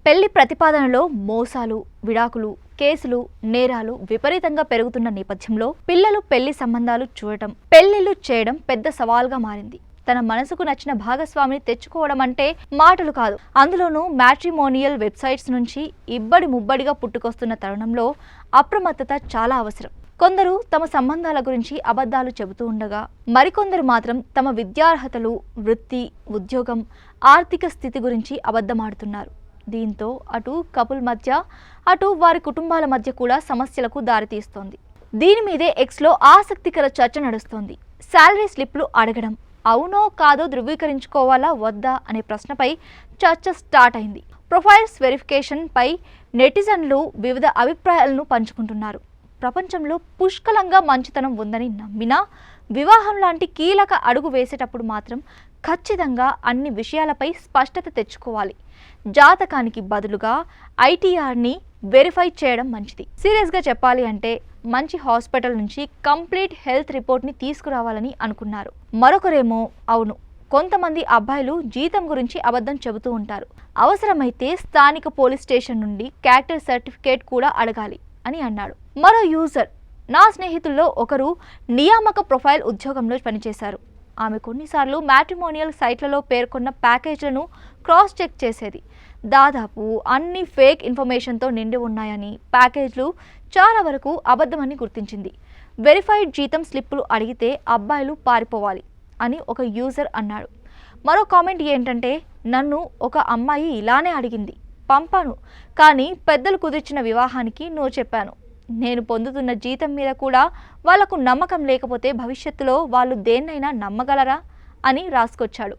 పెళ్లి ప్రతిపాదనలో మోసాలు, విడాకులు, కేసులు, నేరాలు విపరీతంగా పెరుగుతున్న నేపథ్యంలో పిల్లలు పెళ్లి సంబంధాలు చూడటం, పెళ్లిళ్లు చేయడం పెద్ద సవాల్గా మారింది. తన మనసుకు నచ్చిన భాగస్వామిని తెచ్చుకోవడం అంటే మాటలు కాదు. అందులోనూ మ్యాట్రిమోనియల్ వెబ్సైట్స్ నుంచి ఇబ్బడి ముబ్బడిగా పుట్టుకొస్తున్న తరుణంలో అప్రమత్తత చాలా అవసరం. కొందరు తమ సంబంధాల గురించి అబద్ధాలు చెబుతూ ఉండగా, మరికొందరు మాత్రం తమ విద్యార్హతలు, వృత్తి, ఉద్యోగం, ఆర్థిక స్థితి గురించి అబద్ధమాడుతున్నారు. దీంతో అటు కపుల్ మధ్య, అటు వారి కుటుంబాల మధ్య కూడా సమస్యలకు దారితీస్తోంది. దీని మీదే ఎక్స్లో ఆసక్తికర చర్చ నడుస్తోంది. శాలరీ స్లిప్లు అడగడం, అవునో కాదో ధృవీకరించుకోవాలా వద్దా అనే ప్రశ్నపై చర్చ స్టార్ట్ అయింది. ప్రొఫైల్స్ వెరిఫికేషన్ పై నెటిజన్లు వివిధ అభిప్రాయాలను పంచుకుంటున్నారు. ప్రపంచంలో పుష్కలంగా మంచితనం ఉందని నమ్మినా వివాహం లాంటి కీలక అడుగు వేసేటప్పుడు మాత్రం ఖచ్చితంగా అన్ని విషయాలపై స్పష్టత తెచ్చుకోవాలి. జాతకానికి బదులుగా ఐటీఆర్ని వెరిఫై చేయడం మంచిది. సీరియస్గా చెప్పాలి అంటే మంచి హాస్పిటల్ నుంచి కంప్లీట్ హెల్త్ రిపోర్ట్ని తీసుకురావాలని అనుకున్నారు. మరొకరేమో అవును, కొంతమంది అబ్బాయిలు జీతం గురించి అబద్ధం చెబుతూ ఉంటారు, అవసరమైతే స్థానిక పోలీస్ స్టేషన్ నుండి క్యారెక్టర్ సర్టిఫికేట్ కూడా అడగాలి అని అన్నాడు. మరో యూజర్, నా స్నేహితుల్లో ఒకరు నియామక ప్రొఫైల్ ఉద్యోగంలో పనిచేశారు. ఆమె కొన్నిసార్లు మ్యాట్రిమోనియల్ సైట్లలో పేర్కొన్న ప్యాకేజ్లను క్రాస్ చెక్ చేసేది. దాదాపు అన్ని ఫేక్ ఇన్ఫర్మేషన్తో నిండి ఉన్నాయని, ప్యాకేజ్లు చాలా వరకు అబద్ధమని గుర్తించింది. వెరిఫైడ్ జీతం స్లిప్పులు అడిగితే అబ్బాయిలు పారిపోవాలి అని ఒక యూజర్ అన్నాడు. మరో కామెంట్ ఏంటంటే, నన్ను ఒక అమ్మాయి ఇలానే అడిగింది, పంపాను, కానీ పెద్దలు కుదిర్చిన వివాహానికి నో చెప్పాను. నేను పొందుతున్న జీతం మీద కూడా వాళ్లకు నమ్మకం లేకపోతే భవిష్యత్తులో వాళ్ళు దేన్నైనా నమ్మగలరా అని రాసుకొచ్చాడు.